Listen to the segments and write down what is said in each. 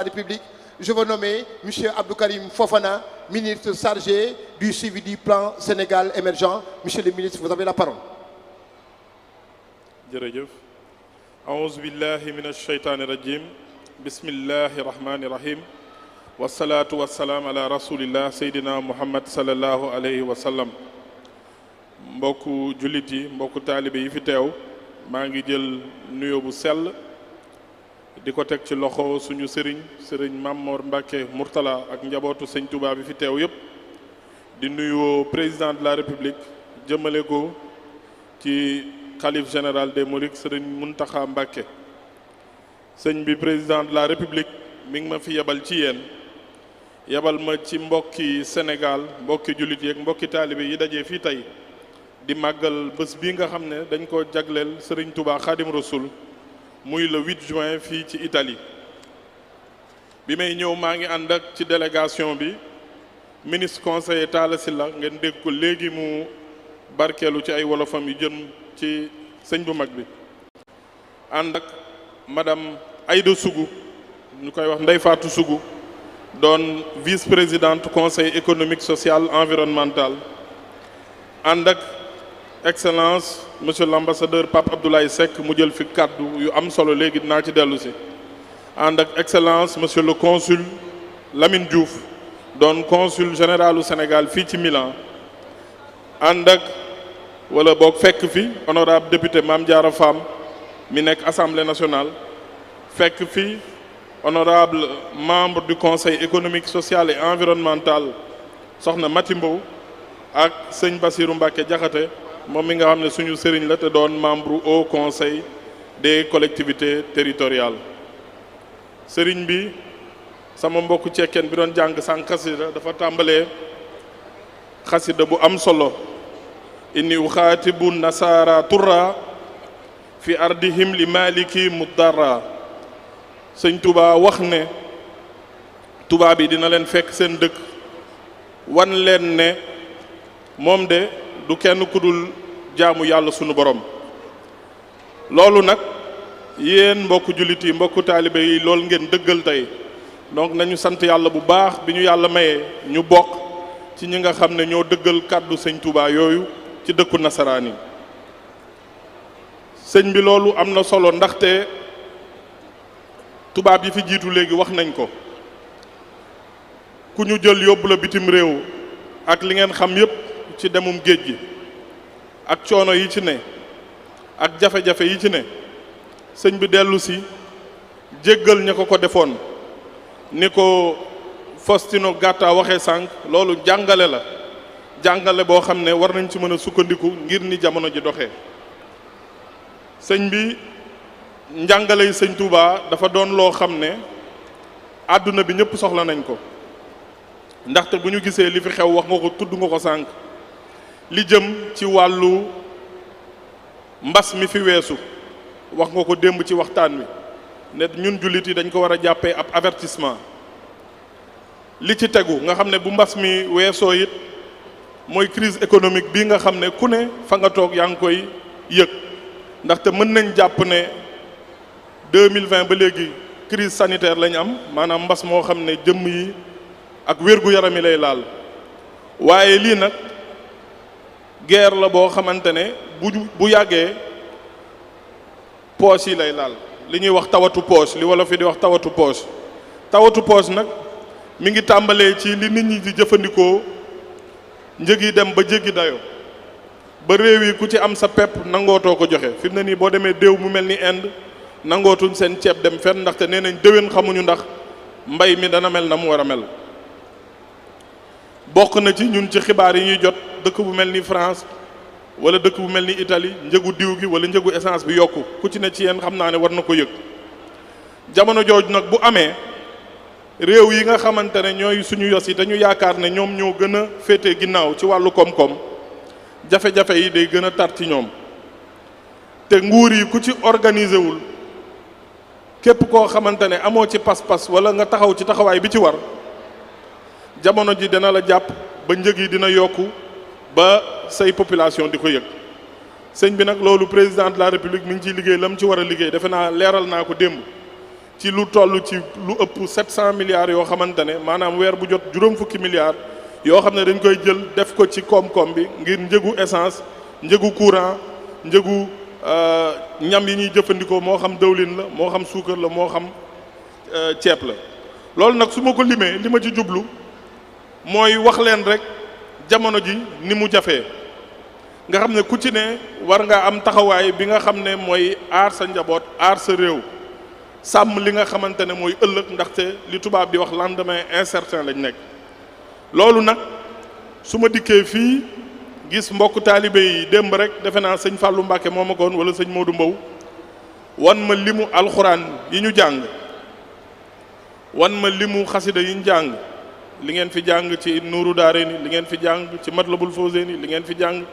République, je veux nommer M. Abdou Karim Fofana, ministre chargé du suivi du plan Sénégal émergent. Monsieur le ministre, vous avez la parole. jërëjëf aouzu billahi min asheytaani rajim bismillahi rahmani rahim wasalaatu wasalaam ala rasulillah seydina muhammad salallahu alayhi wa sallam mbokku jullit yi mbokku taalibe yi fi teew maa ngi jël nuyoo bu sell di ko teg ci loxo suñu sëriñ Mamor Mbacke Mourtala ak njabootu sëñ Touba bi fi teew yépp di nuyoo président de la république jëmale ko ci xalif général des mourides sëriñ Muntaxa Mbacke sëñ bi président de la république mi ngi ma fi yebal ci yéen yebal ma ci mbokki Sénégal mbokki jullit yi ak mbokki taalibe yi dajee fii tey di màggal bés bi nga xam ne dañ ko jagleel sëriñ Touba Xaadim Rasul muy le 8 juin fii ci Italie bi may ñëw maa ngi ànd ak ci délégation bi ministre conseiller Talla Sylla ngeen dégg ko léegi mu barkeelu ci ay wolofam yu jëm ci sëñ bu mag bi ànd ak madame Aïda Sougou ñu koy wax Ndeye Fatou Sougou doon vice-présidente conseil économique social environnemental ànd ak excellence monsieur l'ambassadeur Pape Abdoulaye Seck mu jël fi kàddu yu am solo léegi dinaa ci dellu si ànd ak excellence monsieur le consul Lamine Diouf doon consul généralu Sénégal fii ci Milan ànd ak wala boog fekk fi honorable député Mame Diarra Fam mi nekk assemblée nationale fekk fi honorable membre du conseil économique social et environnemental soxna Mati Mbow ak sëñ Bassirou Mbacké Diakhaté moom mi nga xam ne suñu sëriñ la te doon membre au conseil des collectivités territoriales sëriñ bi sama mbokku cekkeen bi doon jàng sànq xasida dafa tàmbalee xasida bu am solo inni uxaatibu nasara turra fi ardihim li maliki mudarra sëñ Touba wax ne Touba bi dina leen fekk seen dëkk wan leen ne moom de du kenn ku dul jaamu yàlla sunu borom loolu nag yéen mbokku jullit yi mbokku taalibe yi loolu ngeen dëggal tey donc nañu sant yàlla bu baax bi ñu yàlla mayee ñu bokk ci ñi nga xam ne ñoo dëggal kàddu sëñ Touba yooyu ci dëkku nasaraan yi sëñ bi loolu am na solo ndaxte tubaab yi fi jiitu léegi wax nañ ko ku ñu jël yóbbu la bitim réew ak li ngeen xam yépp ci demum géej gi ak coono yi ci ne ak jafe-jafe yi ci ne sëñ bi dellu si jéggal ña ko defoon ni ko Faustino Gatta waxee sànq loolu jàngale la jàngale boo xam ne war nañ ci mën a sukkandiku ngir ni jamono ji doxee sëñ bi njàngale yi sëñ Touba dafa doon loo xam ne àdduna bi ñëpp soxla nañ ko ndaxte bu ñu gisee li fi xew wax nga ko tudd nga ko sànq li jëm ci wàllu mbas mi fi weesu wax nga ko démb ci waxtaan wi ne ñun jullit yi dañ ko war a jàppee ab avertissement li ci tegu nga xam ne bu mbas mi weesoo it mooy crise économique bii nga xam ne ku ne fa nga toog yaa ngi koy yëg ndaxte mën nañ jàpp ne 2020 ba léegi crise sanitaire lañ am maanaam mbas moo xam ne jëmm yi ak wér-gu-yaram yi lay laal waaye lii nag guerre la boo xamante ne bu yàggee poche yi lay laal li ñuy wax tawatu poche li wolof yi di wax tawatu poche nag mi ngi tàmbalee ci li nit ñi di jëfandikoo njëg yi dem ba jéggi dayo ba réew yi ku ci am sa pepp nangootoo ko joxe fi mu ne nii boo demee déew mu mel ni Inde nangootuñ seen ceeb dem fenn ndaxte nee nañ déwén xamuñu ndax mbay mi dana mel na mu war a mel bokk na ci ñun ci xibaar yi ñuy jot dëkk bu mel ni France wala dëkk bu mel ni Italie njëgu diw gi wala njëgu essence bi yokku ku ci ne ci yéen xam naa ne war na ko yëg jamono jooju nag bu amee réew yi nga xamante ne ñooy suñu yos yi te ñu yaakaar ne ñoom ñoo gën a féete ginnaaw ci wàllu koom-koom jafe-jafe yi day gën a tar ci ñoom te nguur yi ku ci organisé wul képp koo xamante ne amoo ci pas-pas wala nga taxaw ci taxawaay bi ci war jamono ji dina la jàpp ba njëg yi dina yokku ba say population di ko yëg sëñ bi nag loolu président de la république mi ngi ciy liggéey la mu ci war a liggéey defe naa leeral naa ko démb ci lu toll ci lu ëpp 700 milliards yoo xamante ne maanaam weer bu jot juróom fukki milliards yoo xam ne dañ koy jël def ko ci koom-koom bi ngir njëgu essence njëgu courant njëgu ñam yi ñuy jëfandikoo moo xam dëwlin la moo xam suukar la moo xam ceeb la loolu nag su ma ko limee li ma ci jublu mooy wax leen rek jamono ji ni mu jafee nga xam ne ku ci ne war nga am taxawaay bi nga xam ne mooy aar sa njaboot aar sa réew sàmm li nga xamante ne mooy ëllëg ndaxte li tubaab di wax lendemain incertain lañ nekk loolu nag su ma dikkee fii gis mbokk taalibe yi démb rek defe naa sëñ Fallou Mbacke moo ma ko woon wala sëñ Modou Mbow wan ma limu alxuraan yi ñu jàng wan ma limu xasida yi ñu jàng li ngeen fi jàng ci Nuuru Daarayni li ngeen fi jàng ci Matlabul Fawzayni li ngeen fi jàng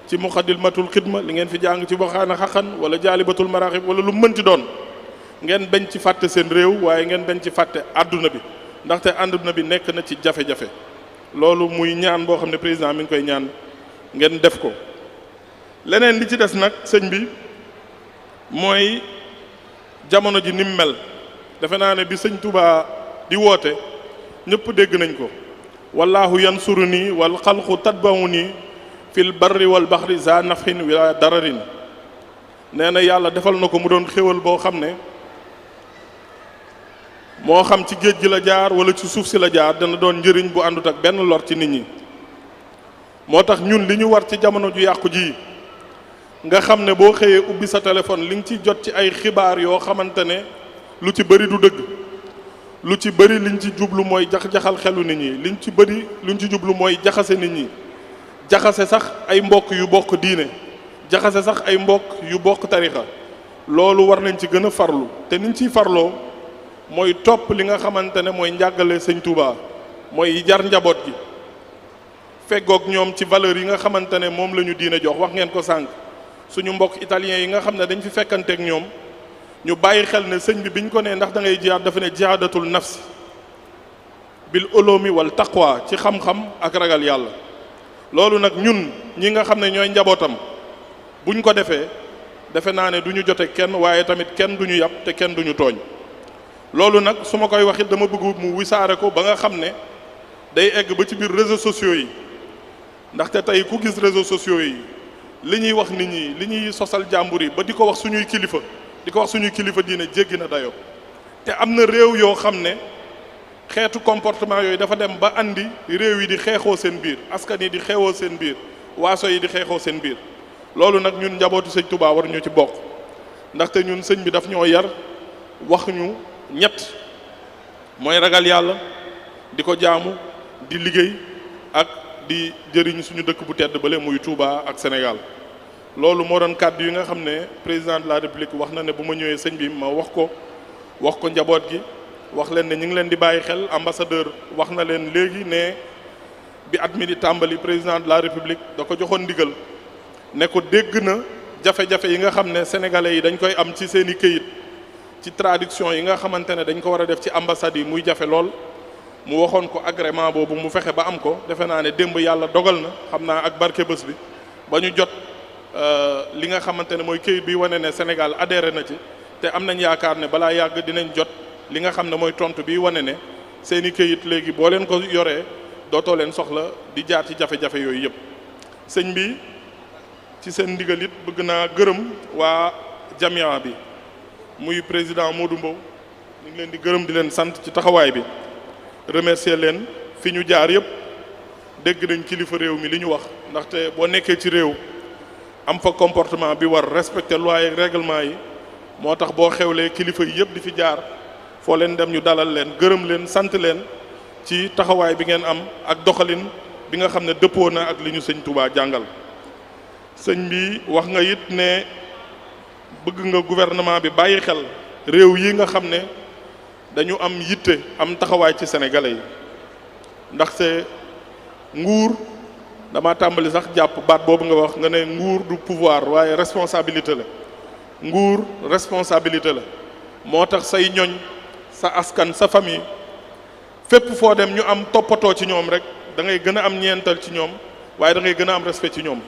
ci Muxaddamatul Xidma li ngeen fi jàng ci Waxaana Xaqan wala Jaalibatul Maraaxib wala lu mënti doon ngeen bañ ci fàtte seen réew waaye ngeen bañ ci fàtte àdduna bi ndaxte àdduna bi nekk na ci jafe-jafe loolu muy ñaan boo xam ne président mi ngi koy ñaan ngeen def ko leneen li ci des nag sëñ bi mooy jamono ji ni mu mel defe naa ne bi sëñ Touba di woote ñëpp dégg nañ ko wallaahu yansuruni wal xalqu tatba'uni fil barri wal baxri za nafhin wala dararin nee na yàlla defal na ko mu doon xéwal boo xam ne moo xam ci géej gi la jaar wala ci suuf si la jaar dana doon njëriñ bu àndut ak benn lor ci nit ñi moo tax ñun li ñu war ci jamono ju yàqu ji nga xam ne boo xëyee ubbi sa téléphone li nga ci jot ci ay xibaar yoo xamante ne lu ci bëri du dëgg lu ci bëri liñ ci jublu mooy jax-jaxal xelu nit ñi liñ ci bëri luñ ci jublu mooy jaxase nit ñi jaxase sax ay mbokk yu bokk diine jaxase sax ay mbokk yu bokk tarixa loolu war nañ ci gën a farlu te niñ ciy farloo mooy topp li nga xamante ne mooy njàngale sëñ Touba mooy jar njaboot gi feggoog ñoom ci valeur yi nga xamante ne moom la ñu diine jox wax ngeen ko sànq suñu mbokk italien yi nga xam ne dañ fi fekkanteeg ñoom ñu bàyyi xel ne sëñ bi biñ ko nee ndax da ngay jihaad dafa ne jihaadatul nafsi bil ulumi wal taqwa ci xam-xam ak ragal yàlla loolu nag ñun ñi nga xam ne ñooy njabootam buñ ko defee defe naa ne du ñu jote kenn waaye tamit kenn du ñu yàpp te kenn du ñu tooñ loolu nag su ma koy waxit dama bëgg mu wisaare ko ba nga xam ne day egg ba ci biir réseaux sociaux yi ndaxte tey ku gis réseaux sociaux yi li ñuy wax nit ñi li ñuy sosal jàmbur yi ba di ko wax suñuy kilifa di ko wax suñuy kilifa diine jéggi na dayoo te am na réew yoo xam ne xeetu comportement yooyu dafa dem ba andi réew yi di xeexoo seen biir askan yi di xeexoo seen biir waaso yi di xeexoo seen biir loolu nag ñun njabootu sëñ Touba war ñu ci bokk ndaxte ñun sëñ bi daf ñoo yar wax ñu ñett mooy ragal yàlla di ko jaamu di liggéey ak di jëriñ suñu dëkk bu tedd bale muy Touba ak Sénégal loolu moo doon kàddu yi nga xam ne président de la République wax na ne bu ma ñëwee sëñ bi ma wax ko njaboot gi wax leen ne ñu ngi leen di bàyyi xel ambassadeur wax na leen léegi ne bi at mi di tàmbali président de la République da ko joxoon ndigal ne ko dégg na jafe-jafe yi nga xam ne sénégalais yi dañ koy am ci seen i këyit ci traduction yi nga xamante ne dañ ko war a def ci ambassade yi muy jafe lool mu waxoon ko agrément boobu mu fexe ba am ko defe naa ne démb yàlla dogal na xam naa ak barke bés bi ba ñu jot li nga xamante ne mooy këyit bi wane ne Sénégal adhéré na ci te am nañ yaakaar ne balaa yàgg dinañ jot li nga xam ne mooy tontu bi wane ne seen i këyit léegi boo leen ko yoree dootoo leen soxla di jaar ci jafe-jafe yooyu yëpp sëñ bi ci seen ndigal it bëgg naa gërëm waa jamia bi muy président Modou Mbow ñu ngi leen di gërëm di leen sant ci taxawaay bi remercier leen fi ñu jaar yëpp dégg nañ kilifa réew mi li ñu wax ndaxte boo nekkee ci réew am fa comportement bi war respecter loi ak règlement yi moo tax boo xewlee kilifa yi yëpp di fi jaar foo leen dem ñu dalal leen gërëm leen sant leen ci taxawaay bi ngeen am ak doxalin bi nga xam ne dëppoo na ak li ñu sëñ Touba jàngal sëñ bi wax nga it ne bëgg nga gouvernement bi bàyyi xel réew yi nga xam ne dañu am yitte am taxawaay ci sénégalais yi ndaxte nguur dama tàmbali sax jàpp baat boobu nga wax nga ne nguur du pouvoir waaye responsabilité la nguur responsabilité la moo tax say ñoñ sa askan sa famille fépp foo dem ñu am toppatoo ci ñoom rek da ngay gën a am ñeental ci ñoom waaye da ngay gën a am respect ci ñoom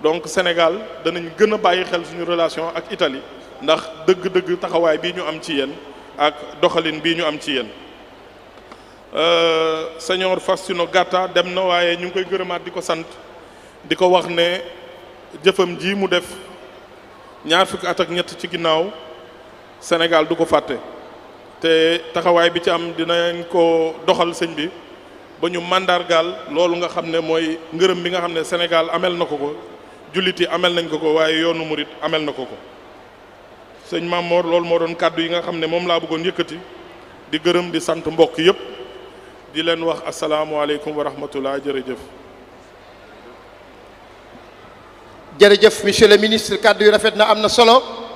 donc Sénégal danañ gën a bàyyi xel suñu relation ak Italie ndax dëgg-dëgg taxawaay bii ñu am ci yéen ak doxalin bii ñu am ci yéen. Seigneur Faustino Gatta dem na waaye ñu ngi koy gërëmaat di ko sant di ko wax ne jëfam ji mu def ñaar fukki at ak ñett ci ginnaaw Sénégal du ko fàtte te taxawaay bi ci am dinañ ko doxal sëñ bi ba ñu màndargaal loolu nga xam ne mooy ngërëm bi nga xam ne Sénégal amel na ko ko jullit yi amel nañ ko ko waaye yoonu murit amel na ko ko sëñ Mamor loolu moo doon kàddu yi nga xam ne moom laa bëggoon yëkkati di gërëm di sant mbokk yëpp di leen wax asalaamualeykum wa rahmatullah jërëjëf. jërëjëf monsieur le ministre kàddu yi rafet na am na solo.